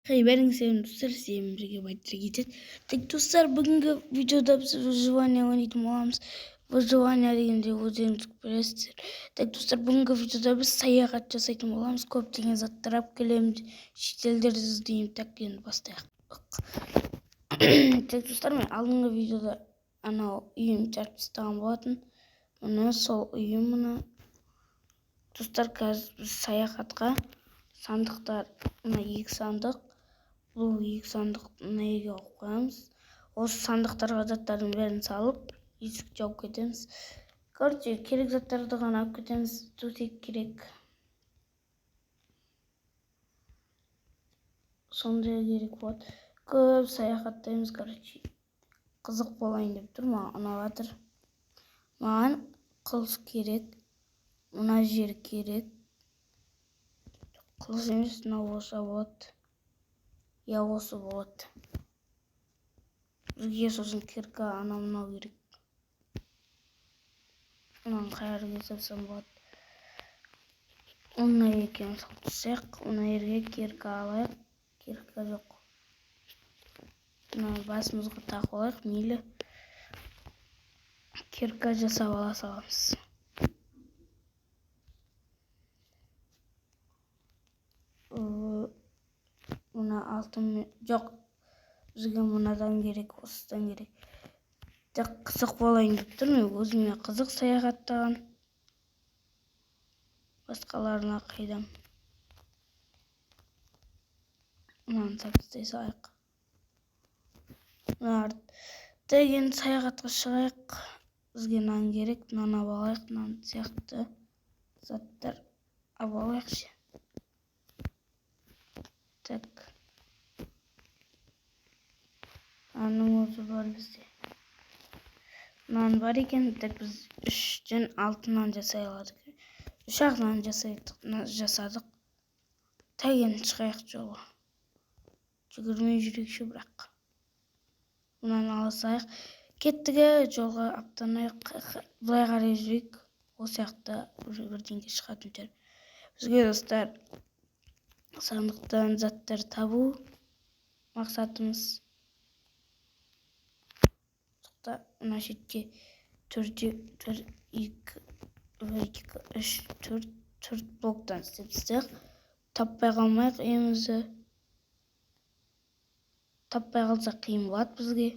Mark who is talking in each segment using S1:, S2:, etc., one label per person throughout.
S1: Бәріңізге сәлем достар, сіздермен бірге байтыр кетеді. Так достар, бүгінгі видеода біз выживание ойнайтын боламыз. Выживание дегенде өздеріңіз білесіздер. Так достар, бүгінгі видеода біз саяхат жасайтын боламыз. Көптеген заттар алып келеміз, шетелдерді іздейміз. Так енді бастайық. Так достар, мен алдыңғы видеода анау үйім жарып тастаған болатын. Міне сол үйім мына. Достар, қазір біз саяхатқа сандықтар, мына 2 сандық. Бұл 2 сандықты мына жерге алып қоямыз. Осы сандықтарға заттардың бәрін салып, есік жауып кетеміз. Короче, керек заттарды ғана алып кетеміз. Төсек керек. Сондай керек болады. Көп саяхаттаймыз, короче. Қызық болайын деп тұр, маған ұнап жатыр. Маған қылыш керек. Мына жер керек. Қылыш емес, мынау болса болады. Я осы болады. Бізге сосын кирка анау керек. Мынаны қай жерге салсам болады. Мына екеуін салып тастайық. Мына жерге кирка алайық. Кирка жоқ. Мына басымызға тағып алайық, мейлі. Кирка жасап ала саламыз. Мына алтын жоқ. Бізге мынадан керек, осыдан керек. Так қызық болайын деп тұр, мен өзіме қызық саяхаттаған. Басқаларына қайдам. Мынаны салып тастай салайық. Деген саяхатқа шығайық. Бізге нан керек, нан алып алайық, нан сияқты заттар алып алайықшы. Так. Нанның өзі бар бізде. Нан бар екен, так біз 3-тен 6 нан жасай аладық. 3-ақ нан жасадық. Так енді шығайық жолға. Жүгірмей жүрекші бірақ. Мынаны алсайық. Кеттігі жолға аттанайық. Былай қарай жүрейік. Ол сияқты бірдеңке шығатын тер. Бізге достар сандықтан заттар табу мақсатымыз. Мына шетке 4 блоктан істеп тастайық. Таппай қалмайық үйімізді. Таппай қалсақ қиын болады бізге.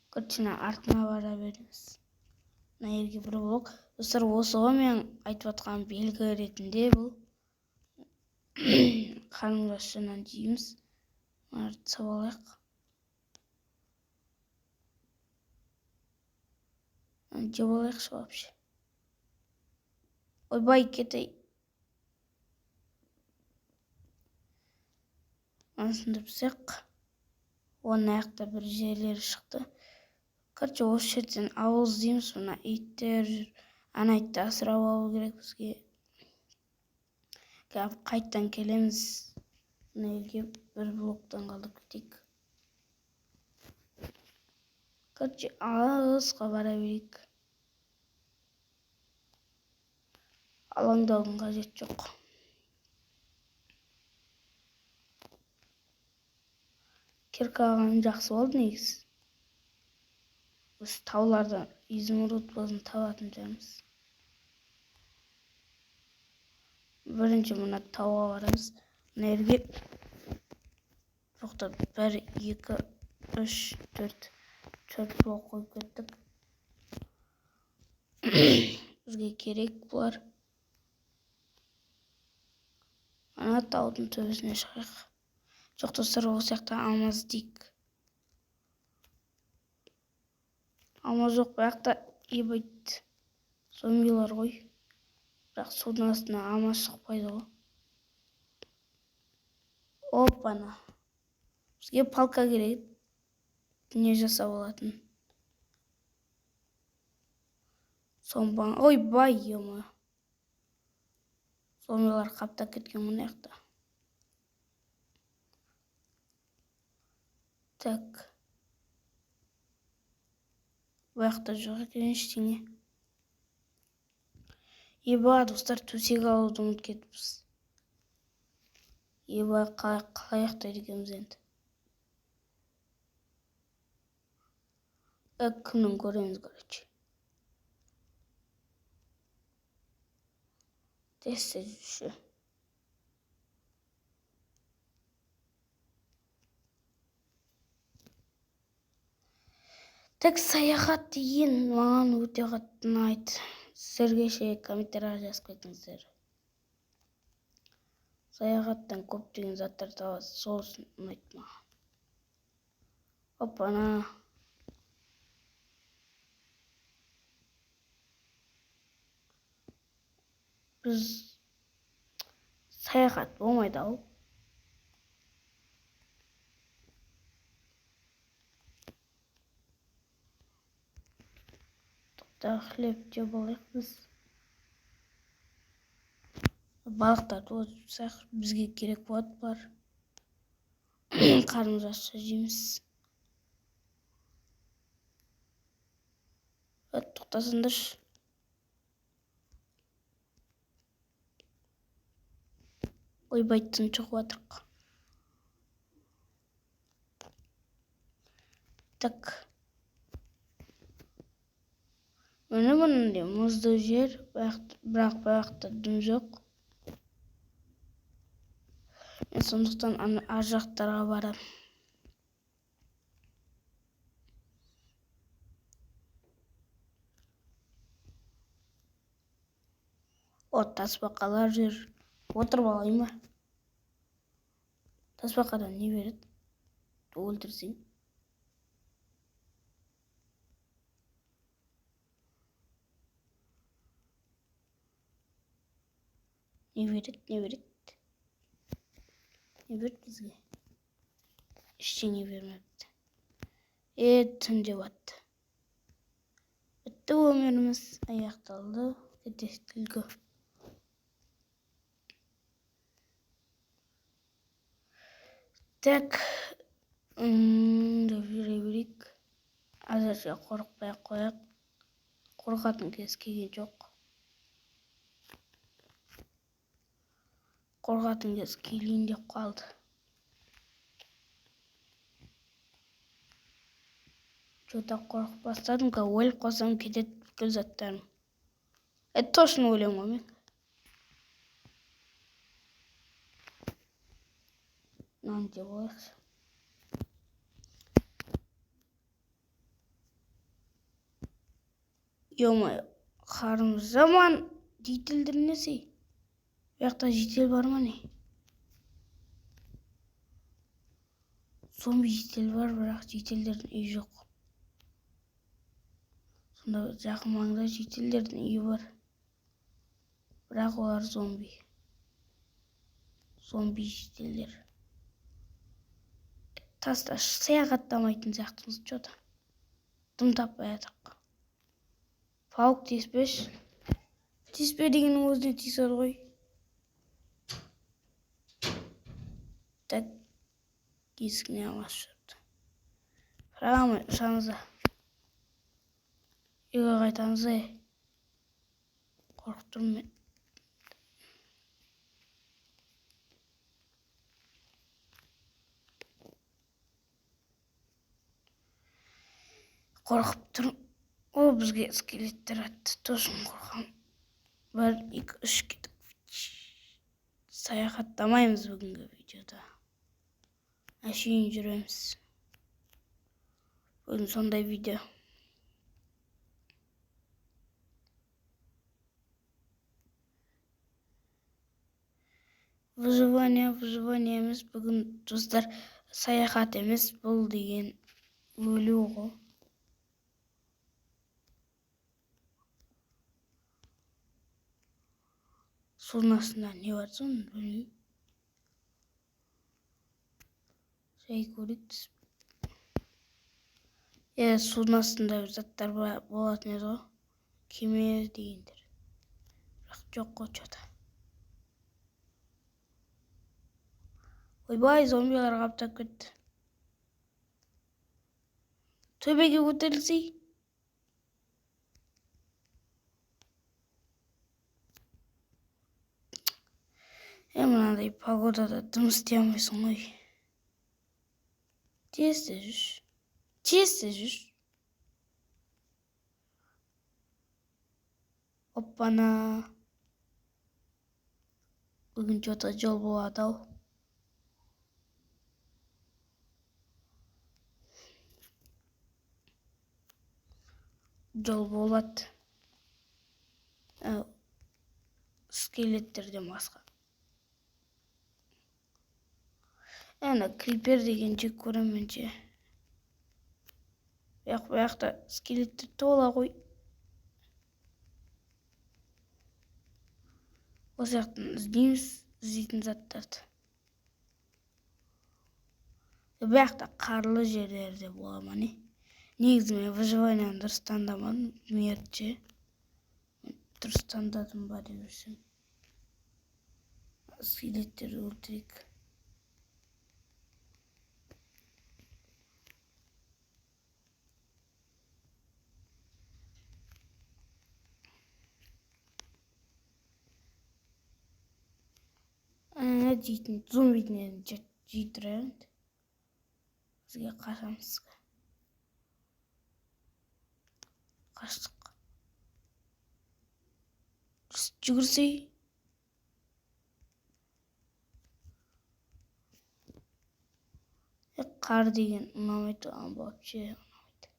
S1: Короче, артына бара береміз. Мына жерге бір блок. Достар, осы ғой мен айтып жатқан белгі ретінде бұл. Қарындашынан жейміз. Мынаны сап алайық. Жеп алайықшы вообще. Ойбай, кетей. Анасын тұрсақ. Оның аяқта бір жерлері шықты. Короче, осы жерден ауыз дейміз. Мына иттер жүр. Ана итті асырап алу керек бізге. Қайттан келеміз. Мына жерге бір блоктан қалдып кетейік. Короче, алысқа бара берейік. Алаңдаудың қажет жоқ. Кирка алған жақсы болды негізі. Біз таулардан изумруд бозын табатын жүрміз. Бірінші мына тауға барамыз. Мына жерге жоқтап 1, 2, 3, 4 блок қойып кеттік. Бізге керек бұлар. Ана таудың төбесіне шығайық. Жоқ достар, ол сияқты алмаз дейік. Алмаз жоқ, бірақ та ебайт зомбилар ғой. Бірақ судың астына алмаз шықпайды ғой. Опана. Бізге палка керек. Не жасап алатын. Сомбан. Ойбай, ема. Зомбилар қаптап кеткен мұны яқта. Так. Бұл жақта жоқ екен ештеңе. Еба достар, төсек алуды ұмытып кетіппіз. Еба қалай ұйықтайды екенбіз енді. Күнін көреміз, короче. Тест edуші. Так, саяхат деген маған өте қатты ұнайды. Сіздерге ше комментарийға жазып кетіңіздер. Саяхаттан көптеген заттар табасыз, сол үшін ұнайды маған. Опана. Біз саяхат болмайды ау. Тоқта хлеб жеп алайық біз. Балықтарды отырсақ, бізге керек болады бар. Қарнымыз ашса жейміз. Тоқтасыңдаршы. Ойбайтын шығып жатырық. Так. Міне мұндай мұзды жер, бірақ баяқта дүм жоқ. Мен сондықтан ар жақтарға барам. Тасбақалар жүр. Отырып алайын ба? Тасбақадан не береді? Өлтірсең. Не береді? Не береді бізге? Ештеңе бермепті. Түн деп атты. Бітті өміріміз, аяқталды. Кетестілгі. Так. Жүре берейік. Әзірше қорықпай қояқ. Қорқатын кез келген жоқ. Қорқатын кез келейін деп қалды. Жота қорқып бастадым, өліп қалсам кетеді бүкіл заттарым. Точно өлем ғой мен. Мынаны жеп алайықшы. Ё-моё, қарымыз жаман. Жителдер несі? Бұяқта жител бар ма не? Зомби жител бар, бірақ жителдердің үй жоқ. Сонда жақын маңда жителдердің үйі бар. Бірақ олар зомби. Зомби жителдер. Таста саяхаттамайтын сияқтымыз жота. Дым таппай жатырық. Паук тиіспеш. Тиіспе дегеннің өзіне тиісер ғой. Так, есігіне алмас жүрді. Фрағамай, ұшаңызда. Үйге қайтамыз ай. Қорқып тұрмын мен. Қорқып тұрмын. О, бізге скелеттер атты. Тосын қорқам. 1, 2, 3 кетіп. Саяхаттамаймыз бүгінгі видеода. Әшейін жүреміз. Бүгін сондай видео. Выживание емес, бүгін достар саяхат емес, бұл деген өлу ғой. Судың астында не бар соны білмеймін. Жай көрейік. Судың астында заттар болатын еді ғой. Кеме дегендер. Бірақ жоқ қой жота. Ойбай, зомбилар қаптап кетті. Төбеге көтерілсей. мындай погодада дым істей алмайсың ғой. Тезде жүрші. Оппана. Бүгін жота жол болады ау. Жол болады. Скелеттерден басқа. Ана крипер деген жек көремін же. Бұяқта скелеттер тола ғой. Осы жақтан іздейтін заттарды. Бұяқта қарлы жерлерде бола не? Негізі мен выживаниені дұрыс таңдамадым. Мерже. Дұрыс таңдадым ба деп жүрсем. Скелеттерді өлтірейік. Дейтін зомбиден жейтіреді. Бізге қашамызға. Қаштық. Жүгірсей. Қар деген ұнамайды, вообще ұнамайды.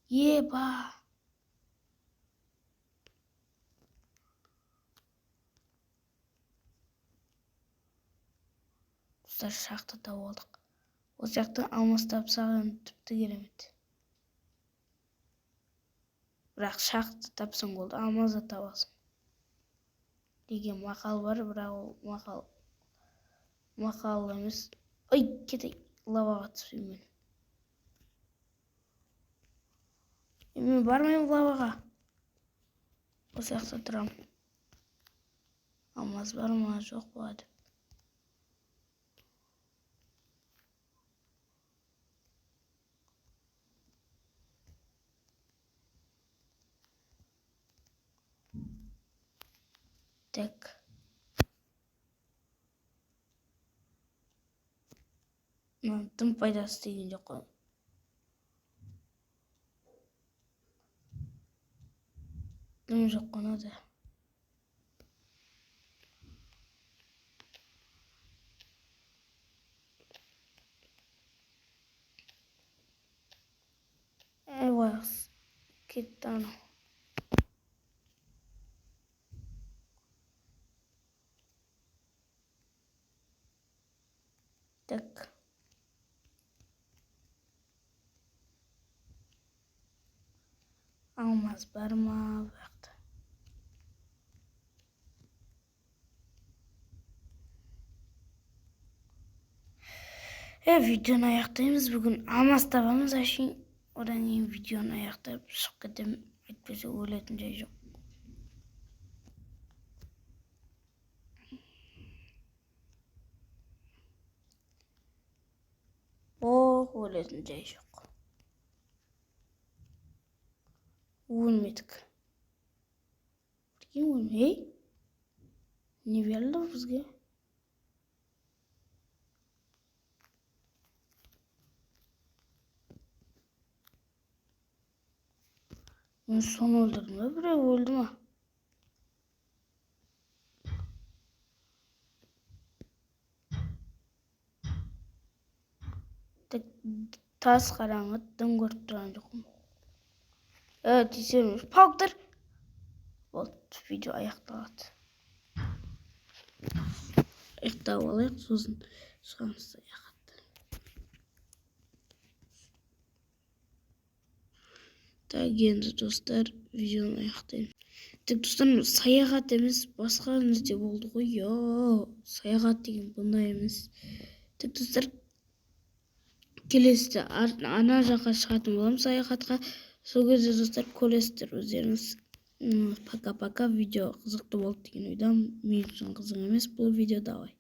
S1: Еба! Достар, шахтада болдық. Осы жақтан алмас тапсаған тіпті керемет. Бірақ шахта тапсаң болды, алмаз да табасың. Деген мақал бар, бірақ ол мақал емес. Ой, кетей, лаваға түспеймін. Мен бармайым лаваға. Осы жақта тұрам. Алмаз бар ма, жоқ па деп. Так. Тым пайдасы деген жоқ қой. Дым жоқ қана да. Вайс. Кетті анау. Так. Алмаз бар ма бұяқта? Видеоны аяқтаймыз. Бүгін алмаз табамыз ашын. Одан кейін видеоны аяқтап шығып кетем. Әйтпесе өлетін жай жоқ. Өлетін жай жоқ. Өлмедік. Бірген өлмей? Не берілді бізге? Мен соны өлдірдім бе? Біреу өлді ма? Тас қараңғы, дым көріп тұрған жоқпын. Тесерміз. Пауктар! Болды, видео аяқталады. Аяқтап алайық, сосын шығамызды аяқтады. Так, енді достар, видеоны аяқтаймын. Так, достар, саяхат емес, басқа нәрсе болды ғой. Саяхат деген бұндай емес. Так, достар, келесіде ана жаққа шығатын болам саяхатқа. Сол кезде достар көресіздер өздеріңіз. Пока-пока, видео қызықты болды деген ойдамын. Мен үшін қызық емес бұл видео, давай.